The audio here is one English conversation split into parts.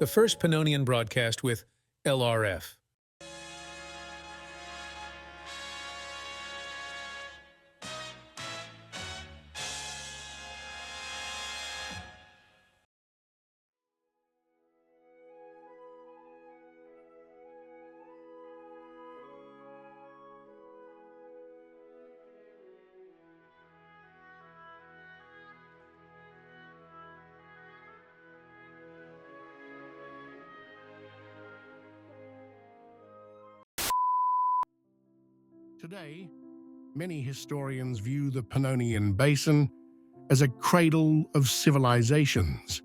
the first Pannonian broadcast with LRF. Today, many historians view the Pannonian Basin as a cradle of civilizations.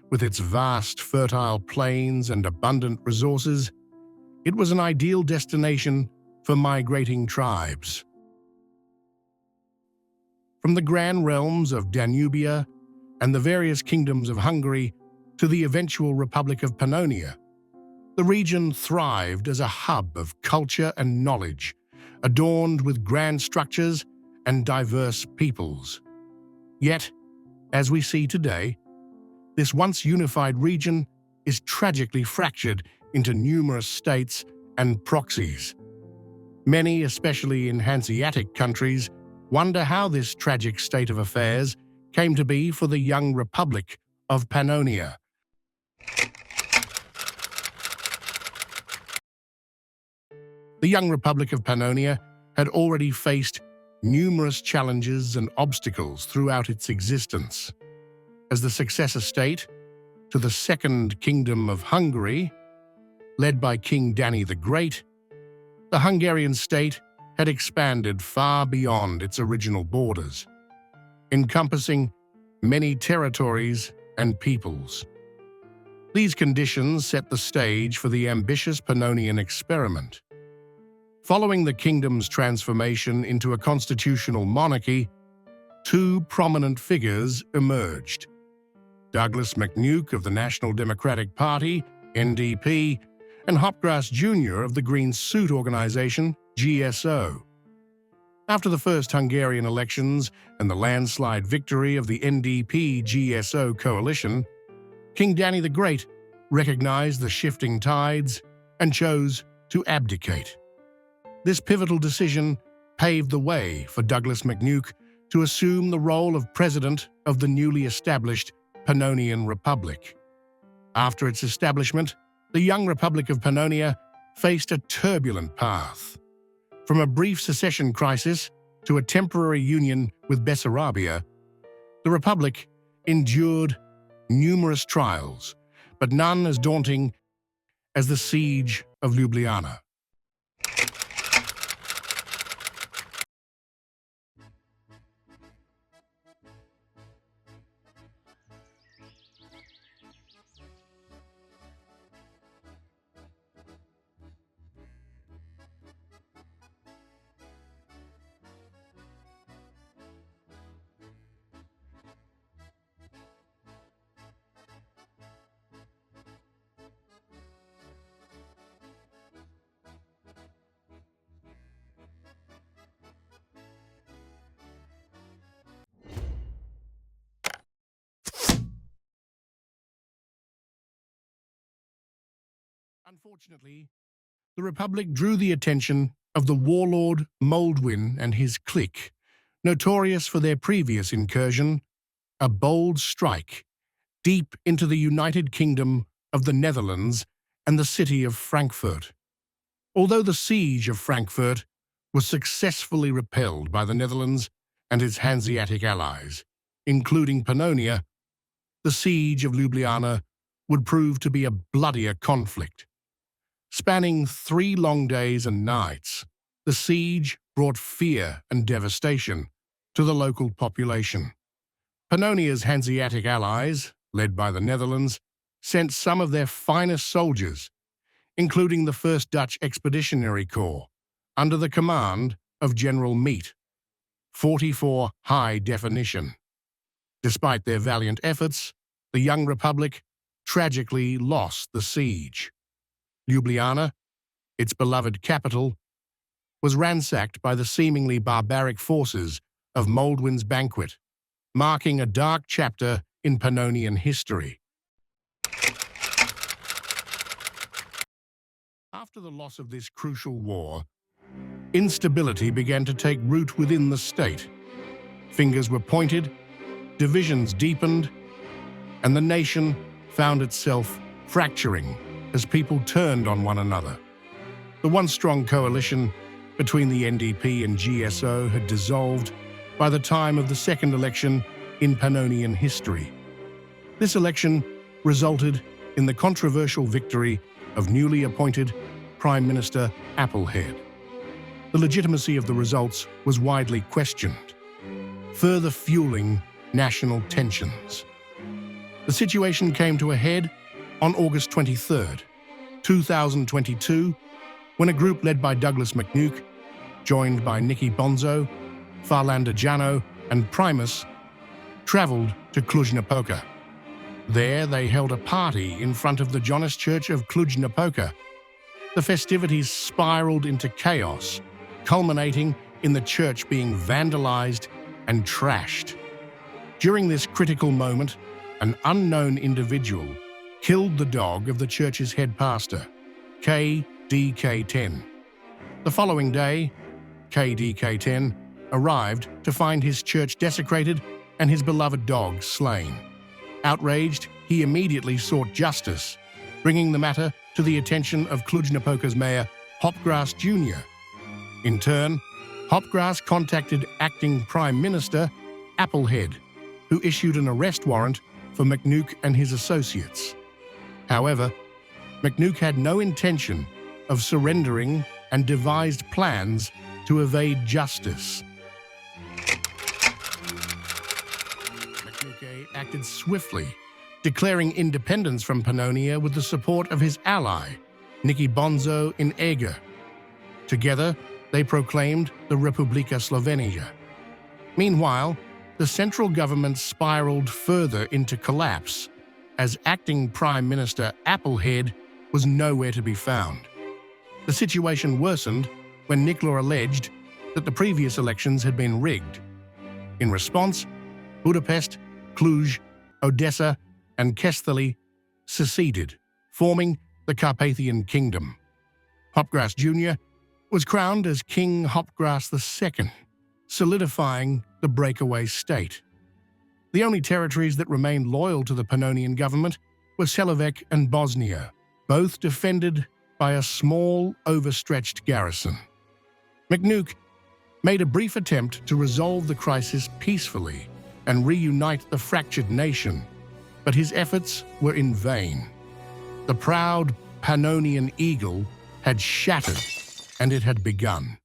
With its vast, fertile plains and abundant resources, it was an ideal destination for migrating tribes. From the grand realms of Danubia and the various kingdoms of Hungary to the eventual Republic of Pannonia, the region thrived as a hub of culture and knowledge, adorned with grand structures and diverse peoples. Yet, as we see today, this once unified region is tragically fractured into numerous states and proxies. Many, especially in Hanseatic countries, wonder how this tragic state of affairs came to be for the young Republic of Pannonia. The young Republic of Pannonia had already faced numerous challenges and obstacles throughout its existence. As the successor state to the Second Kingdom of Hungary, led by King Danny the Great, the Hungarian state had expanded far beyond its original borders, encompassing many territories and peoples. These conditions set the stage for the ambitious Pannonian experiment. Following the kingdom's transformation into a constitutional monarchy, two prominent figures emerged. Douglas MacNuke of the National Democratic Party, NDP, and Hopgrass Jr. of the Green Suit Organization, GSO. After the first Hungarian elections and the landslide victory of the NDP-GSO coalition, King Danny the Great recognized the shifting tides and chose to abdicate. This pivotal decision paved the way for Douglas MacNuke to assume the role of president of the newly established Pannonian Republic. After its establishment, the young Republic of Pannonia faced a turbulent path. From a brief secession crisis to a temporary union with Bessarabia, the Republic endured numerous trials, but none as daunting as the siege of Ljubljana. Unfortunately, the Republic drew the attention of the warlord Moldwin and his clique, notorious for their previous incursion, a bold strike deep into the United Kingdom of the Netherlands and the city of Frankfurt. Although the siege of Frankfurt was successfully repelled by the Netherlands and its Hanseatic allies, including Pannonia, the siege of Ljubljana would prove to be a bloodier conflict. Spanning 3 long days and nights, the siege brought fear and devastation to the local population. Pannonia's Hanseatic allies, led by the Netherlands, sent some of their finest soldiers, including the 1st Dutch Expeditionary Corps, under the command of General Mete, 44 high definition. Despite their valiant efforts, the young Republic tragically lost the siege. Ljubljana, its beloved capital, was ransacked by the seemingly barbaric forces of Moldwin's banquet, marking a dark chapter in Pannonian history. After the loss of this crucial war, instability began to take root within the state. Fingers were pointed, divisions deepened, and the nation found itself fracturing as people turned on one another. The once strong coalition between the NDP and GSO had dissolved by the time of the second election in Pannonian history. This election resulted in the controversial victory of newly appointed Prime Minister Applehead. The legitimacy of the results was widely questioned, further fueling national tensions. The situation came to a head on August 23, 2022, when a group led by Douglas McNuke, joined by Nicky Bonzo, Farlanda Jano, and Primus, travelled to Cluj-Napoca. There they held a party in front of the Jonas Church of Cluj-Napoca. The festivities spiraled into chaos, culminating in the church being vandalized and trashed. During this critical moment, an unknown individual killed the dog of the church's head pastor, KDK10. The following day, KDK10 arrived to find his church desecrated and his beloved dog slain. Outraged, he immediately sought justice, bringing the matter to the attention of Cluj-Napoca's mayor, Hopgrass Jr. In turn, Hopgrass contacted acting Prime Minister Applehead, who issued an arrest warrant for McNuke and his associates. However, McNuke had no intention of surrendering and devised plans to evade justice. McNuke acted swiftly, declaring independence from Pannonia with the support of his ally, Nicky Bonzo in Eger. Together, they proclaimed the Republika Slovenija. Meanwhile, the central government spiraled further into collapse, as acting Prime Minister Applehead was nowhere to be found. The situation worsened when Nicola alleged that the previous elections had been rigged. In response, Budapest, Cluj, Odessa, and Keszthely seceded, forming the Carpathian Kingdom. Hopgrass Jr. was crowned as King Hopgrass II, solidifying the breakaway state. The only territories that remained loyal to the Pannonian government were Selovec and Bosnia, both defended by a small, overstretched garrison. McNuke made a brief attempt to resolve the crisis peacefully and reunite the fractured nation, but his efforts were in vain. The proud Pannonian eagle had shattered, and it had begun.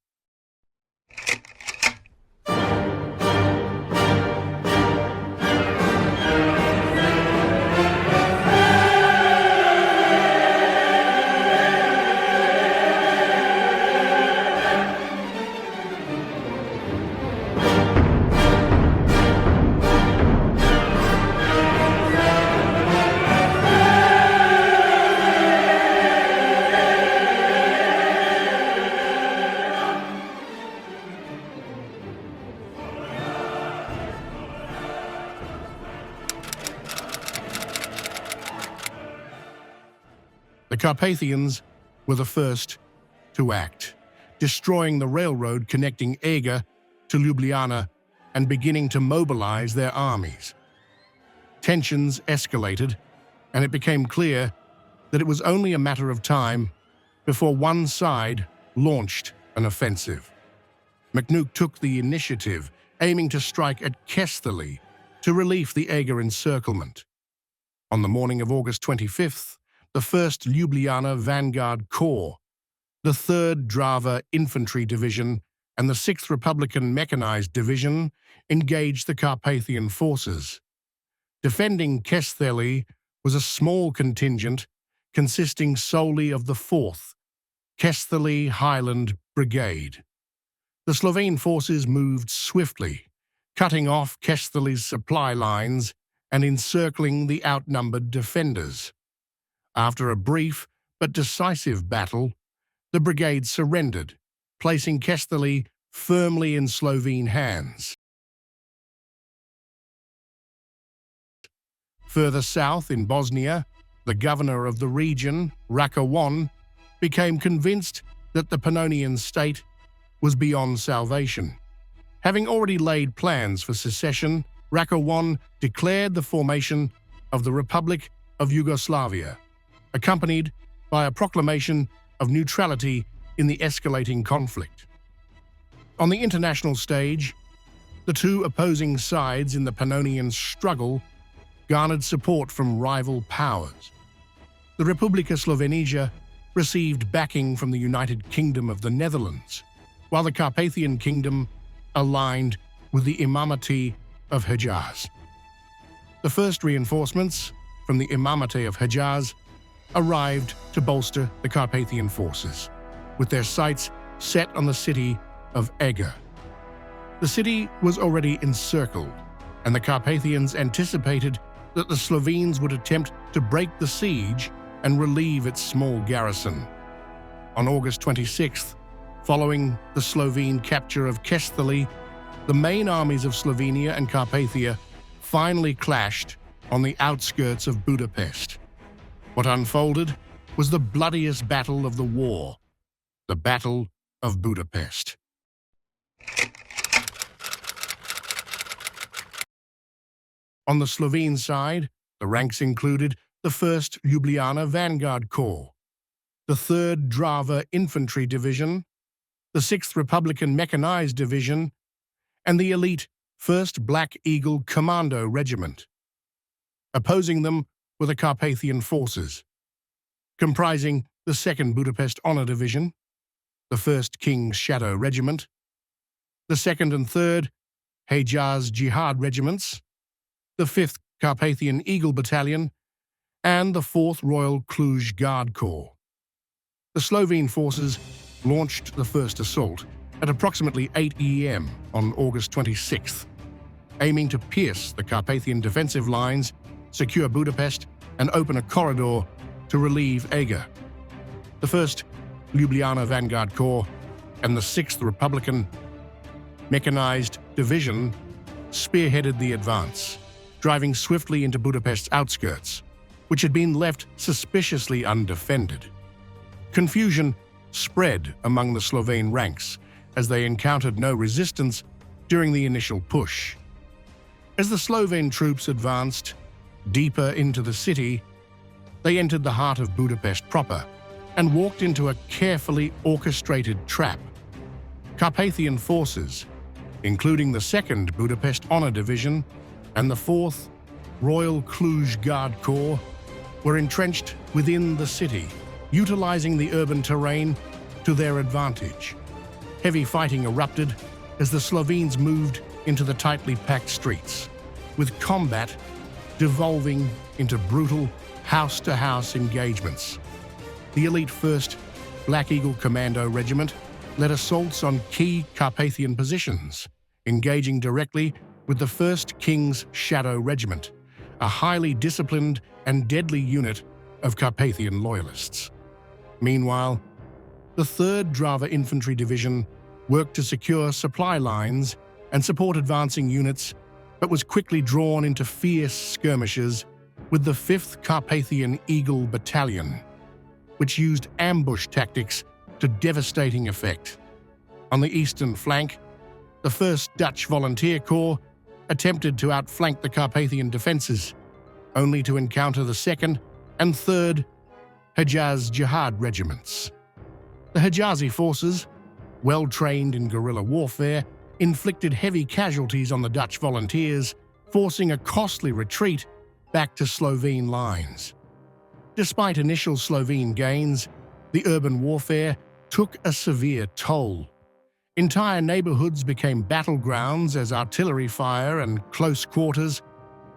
The Carpathians were the first to act, destroying the railroad connecting Eger to Ljubljana and beginning to mobilize their armies. Tensions escalated, and it became clear that it was only a matter of time before one side launched an offensive. McNuke took the initiative, aiming to strike at Keszthely to relieve the Eger encirclement. On the morning of August 25th, the 1st Ljubljana Vanguard Corps, the 3rd Drava Infantry Division, and the 6th Republican Mechanized Division engaged the Carpathian forces. Defending Keszthely was a small contingent consisting solely of the 4th Keszthely Highland Brigade. The Slovene forces moved swiftly, cutting off Keszthely's supply lines and encircling the outnumbered defenders. After a brief but decisive battle, the brigade surrendered, placing Keszthely firmly in Slovene hands. Further south in Bosnia, the governor of the region, Rakowan, became convinced that the Pannonian state was beyond salvation. Having already laid plans for secession, Rakowan declared the formation of the Republic of Yugoslavia, accompanied by a proclamation of neutrality in the escalating conflict. On the international stage, the two opposing sides in the Pannonian struggle garnered support from rival powers. The Republika Slovenija received backing from the United Kingdom of the Netherlands, while the Carpathian Kingdom aligned with the Imamate of Hejaz. The first reinforcements from the Imamate of Hejaz arrived to bolster the Carpathian forces, with their sights set on the city of Eger. The city was already encircled, and the Carpathians anticipated that the Slovenes would attempt to break the siege and relieve its small garrison. On August 26th, following the Slovene capture of Kesthaly, the main armies of Slovenia and Carpathia finally clashed on the outskirts of Budapest. What unfolded was the bloodiest battle of the war, the Battle of Budapest. On the Slovene side, the ranks included the 1st Ljubljana Vanguard Corps, the 3rd Drava Infantry Division, the 6th Republican Mechanized Division, and the elite 1st Black Eagle Commando Regiment. Opposing them were the Carpathian forces, comprising the 2nd Budapest Honor Division, the 1st King's Shadow Regiment, the 2nd and 3rd Hejaz Jihad Regiments, the 5th Carpathian Eagle Battalion, and the 4th Royal Cluj Guard Corps. The Slovene forces launched the first assault at approximately 8 a.m. on August 26th, aiming to pierce the Carpathian defensive lines, secure Budapest, and open a corridor to relieve Eger. The 1st Ljubljana Vanguard Corps and the 6th Republican Mechanized Division spearheaded the advance, driving swiftly into Budapest's outskirts, which had been left suspiciously undefended. Confusion spread among the Slovene ranks as they encountered no resistance during the initial push. As the Slovene troops advanced deeper into the city, they entered the heart of Budapest proper and walked into a carefully orchestrated trap. Carpathian forces, including the 2nd Budapest Honor Division and the 4th Royal Cluj Guard Corps, were entrenched within the city, utilizing the urban terrain to their advantage. Heavy fighting erupted as the Slovenes moved into the tightly packed streets, with combat devolving into brutal house-to-house engagements. The elite 1st Black Eagle Commando Regiment led assaults on key Carpathian positions, engaging directly with the 1st King's Shadow Regiment, a highly disciplined and deadly unit of Carpathian loyalists. Meanwhile, the 3rd Drava Infantry Division worked to secure supply lines and support advancing units, but was quickly drawn into fierce skirmishes with the 5th Carpathian Eagle Battalion, which used ambush tactics to devastating effect. On the eastern flank, the 1st Dutch Volunteer Corps attempted to outflank the Carpathian defenses, only to encounter the 2nd and 3rd Hejaz Jihad regiments. The Hejazi forces, well-trained in guerrilla warfare, inflicted heavy casualties on the Dutch volunteers, forcing a costly retreat back to Slovene lines. Despite initial Slovene gains, the urban warfare took a severe toll. Entire neighborhoods became battlegrounds as artillery fire and close quarters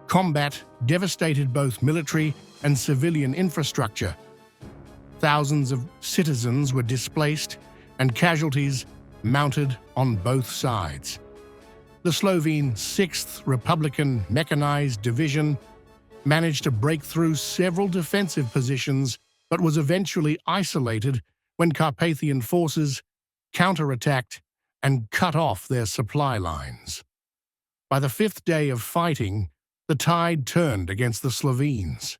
combat devastated both military and civilian infrastructure. Thousands of citizens were displaced and casualties mounted on both sides. The Slovene 6th Republican Mechanized Division managed to break through several defensive positions but was eventually isolated when Carpathian forces counterattacked and cut off their supply lines. By the 5th day of fighting, the tide turned against the Slovenes.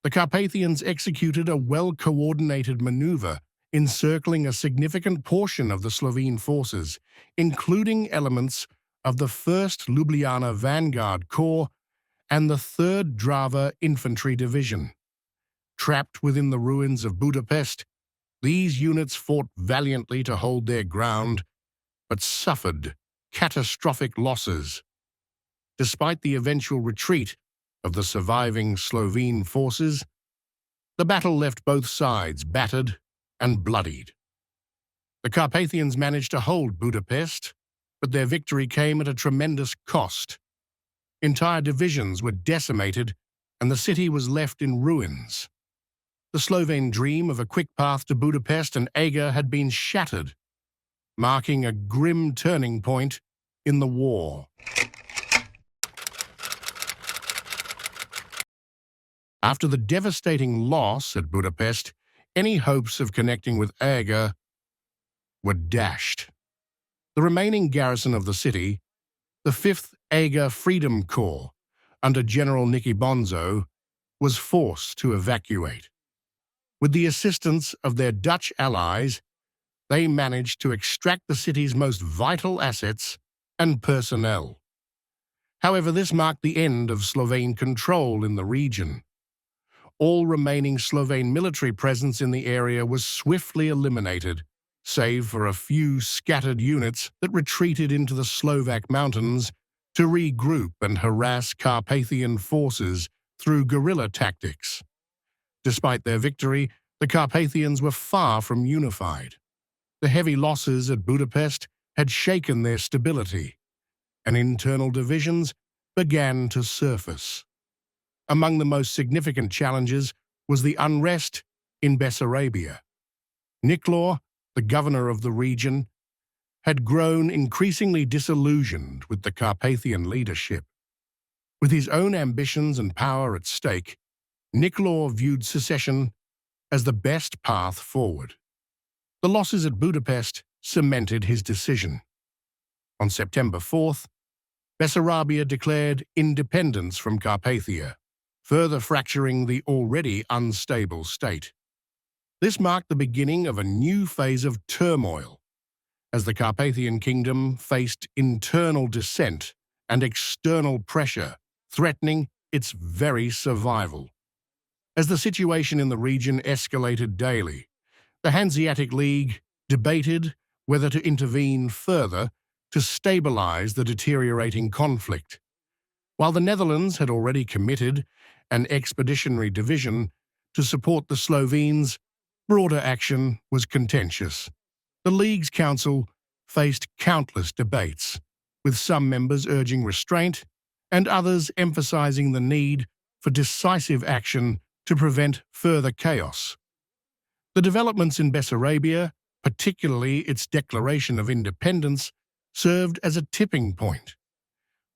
The Carpathians executed a well-coordinated maneuver, encircling a significant portion of the Slovene forces, including elements of the 1st Ljubljana Vanguard Corps and the 3rd Drava Infantry Division. Trapped within the ruins of Budapest, these units fought valiantly to hold their ground, but suffered catastrophic losses. Despite the eventual retreat of the surviving Slovene forces, the battle left both sides battered and bloodied. The Carpathians managed to hold Budapest, but their victory came at a tremendous cost. Entire divisions were decimated, and the city was left in ruins. The Slovene dream of a quick path to Budapest and Eger had been shattered, marking a grim turning point in the war. After the devastating loss at Budapest, any hopes of connecting with Eger were dashed. The remaining garrison of the city, the 5th Eger Freedom Corps, under General Nicky Bonzo, was forced to evacuate. With the assistance of their Dutch allies, they managed to extract the city's most vital assets and personnel. However, this marked the end of Slovene control in the region. All remaining Slovene military presence in the area was swiftly eliminated, save for a few scattered units that retreated into the Slovak mountains to regroup and harass Carpathian forces through guerrilla tactics. Despite their victory, the Carpathians were far from unified. The heavy losses at Budapest had shaken their stability, and internal divisions began to surface. Among the most significant challenges was the unrest in Bessarabia. Niklor, the governor of the region, had grown increasingly disillusioned with the Carpathian leadership. With his own ambitions and power at stake, Niklor viewed secession as the best path forward. The losses at Budapest cemented his decision. On September 4th, Bessarabia declared independence from Carpathia, further fracturing the already unstable state. This marked the beginning of a new phase of turmoil, as the Carpathian kingdom faced internal dissent and external pressure, threatening its very survival. As the situation in the region escalated daily, the Hanseatic League debated whether to intervene further to stabilize the deteriorating conflict. While the Netherlands had already committed an expeditionary division to support the Slovenes, broader action was contentious. The League's council faced countless debates, with some members urging restraint and others emphasizing the need for decisive action to prevent further chaos. The developments in Bessarabia, particularly its declaration of independence, served as a tipping point.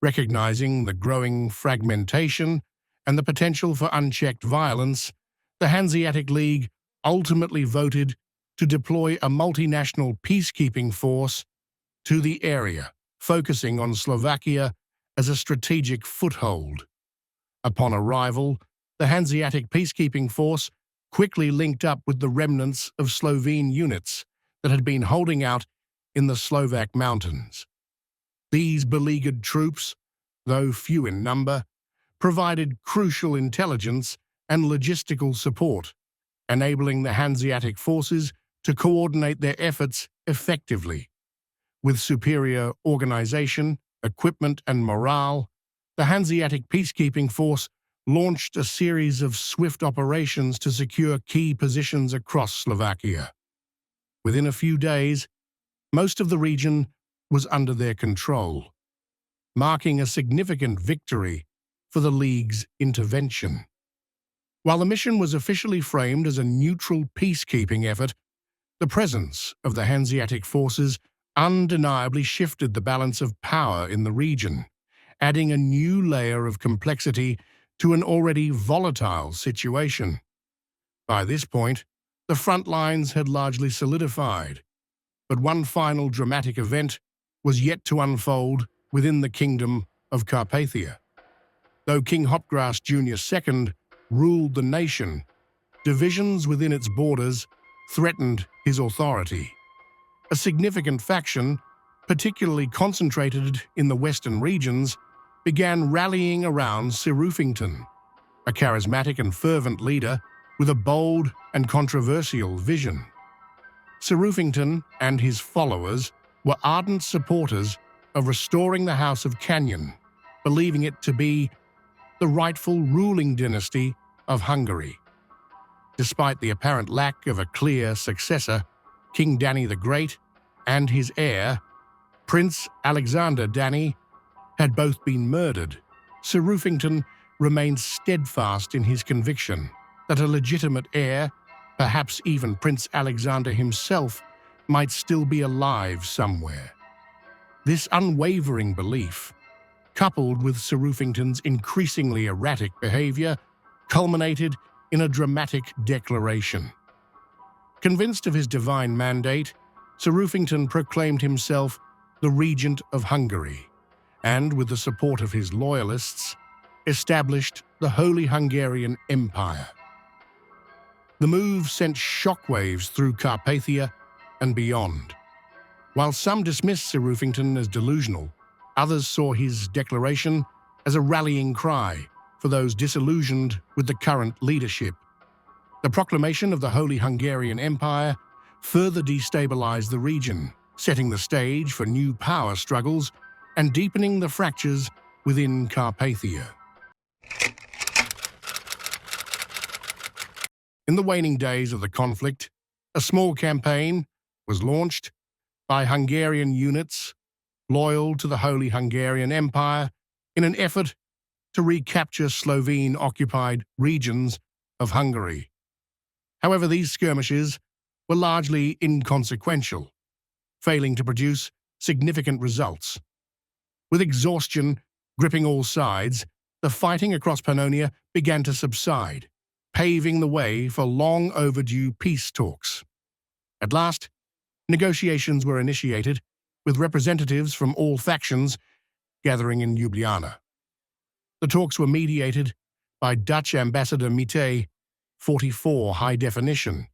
Recognizing the growing fragmentation and the potential for unchecked violence, the Hanseatic League ultimately voted to deploy a multinational peacekeeping force to the area, focusing on Slovakia as a strategic foothold. Upon arrival, the Hanseatic peacekeeping force quickly linked up with the remnants of Slovene units that had been holding out in the Slovak mountains. These beleaguered troops, though few in number, provided crucial intelligence and logistical support, enabling the Hanseatic forces to coordinate their efforts effectively. With superior organization, equipment, and morale, the Hanseatic peacekeeping force launched a series of swift operations to secure key positions across Slovakia. Within a few days, most of the region was under their control, marking a significant victory for the League's intervention. While the mission was officially framed as a neutral peacekeeping effort, the presence of the Hanseatic forces undeniably shifted the balance of power in the region, adding a new layer of complexity to an already volatile situation. By this point, the front lines had largely solidified, but one final dramatic event was yet to unfold within the kingdom of Carpathia. Though King Hopgrass Jr. II ruled the nation, divisions within its borders threatened his authority. A significant faction, particularly concentrated in the western regions, began rallying around Sirufington, a charismatic and fervent leader with a bold and controversial vision. Sirufington and his followers were ardent supporters of restoring the House of Canyon, believing it to be the rightful ruling dynasty of Hungary. Despite the apparent lack of a clear successor, King Danny the Great and his heir, Prince Alexander Danny, had both been murdered. Sirufington remained steadfast in his conviction that a legitimate heir, perhaps even Prince Alexander himself, might still be alive somewhere. This unwavering belief, coupled with Sirufington's increasingly erratic behavior, culminated in a dramatic declaration. Convinced of his divine mandate, Sirufington proclaimed himself the Regent of Hungary, and, with the support of his loyalists, established the Holy Hungarian Empire. The move sent shockwaves through Carpathia and beyond. While some dismissed Sirufington as delusional, others saw his declaration as a rallying cry for those disillusioned with the current leadership. The proclamation of the Holy Hungarian Empire further destabilized the region, setting the stage for new power struggles and deepening the fractures within Carpathia. In the waning days of the conflict, a small campaign was launched by Hungarian units loyal to the Holy Hungarian Empire in an effort to recapture Slovene-occupied regions of Hungary. However, these skirmishes were largely inconsequential, failing to produce significant results. With exhaustion gripping all sides, the fighting across Pannonia began to subside, paving the way for long overdue peace talks. At last, negotiations were initiated, with representatives from all factions gathering in Ljubljana. The talks were mediated by Dutch Ambassador Mete, 44 High Definition,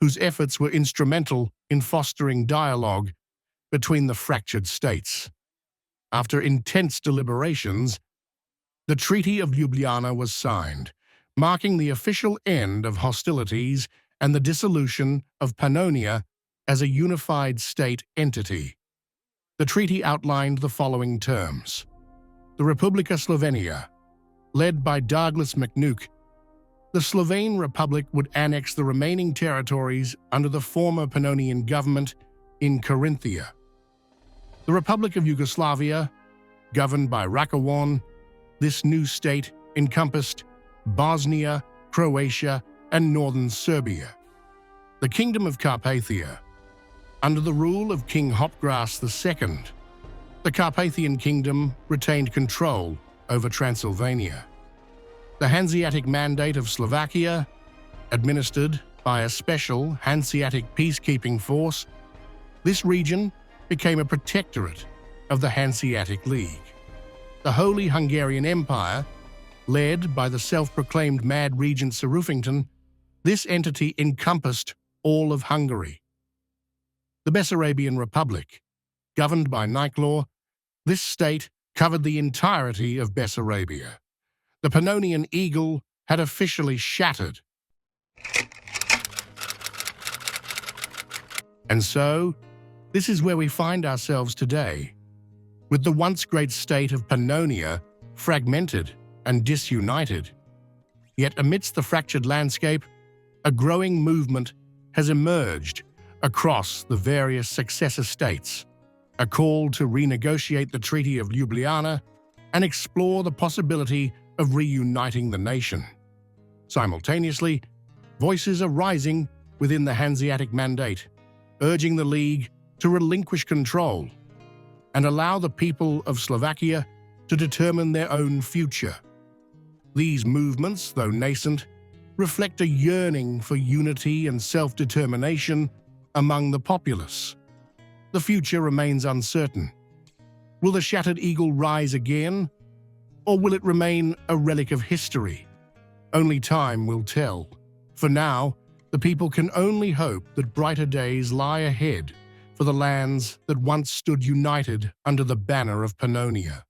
whose efforts were instrumental in fostering dialogue between the fractured states. After intense deliberations, the Treaty of Ljubljana was signed, marking the official end of hostilities and the dissolution of Pannonia as a unified state entity. The treaty outlined the following terms. The Republika Slovenia, led by Douglas MacNuke, the Slovene Republic would annex the remaining territories under the former Pannonian government in Carinthia. The Republic of Yugoslavia, governed by Rakowan, this new state encompassed Bosnia, Croatia, and northern Serbia. The Kingdom of Carpathia, under the rule of King Hopgrass II, the Carpathian Kingdom retained control over Transylvania. The Hanseatic Mandate of Slovakia, administered by a special Hanseatic peacekeeping force, this region became a protectorate of the Hanseatic League. The Holy Hungarian Empire, led by the self-proclaimed Mad Regent Sirufington, this entity encompassed all of Hungary. The Bessarabian Republic, governed by Nicolor, this state covered the entirety of Bessarabia. The Pannonian Eagle had officially shattered. And so, this is where we find ourselves today, with the once great state of Pannonia fragmented and disunited. Yet amidst the fractured landscape, a growing movement has emerged across the various successor states, a call to renegotiate the Treaty of Ljubljana and explore the possibility of reuniting the nation. Simultaneously, voices are rising within the Hanseatic Mandate, urging the League to relinquish control and allow the people of Slovakia to determine their own future. These movements, though nascent, reflect a yearning for unity and self-determination among the populace. The future remains uncertain. Will the shattered eagle rise again, Or will it remain a relic of history? Only time will tell. For now, the people can only hope that brighter days lie ahead for the lands that once stood united under the banner of Pannonia.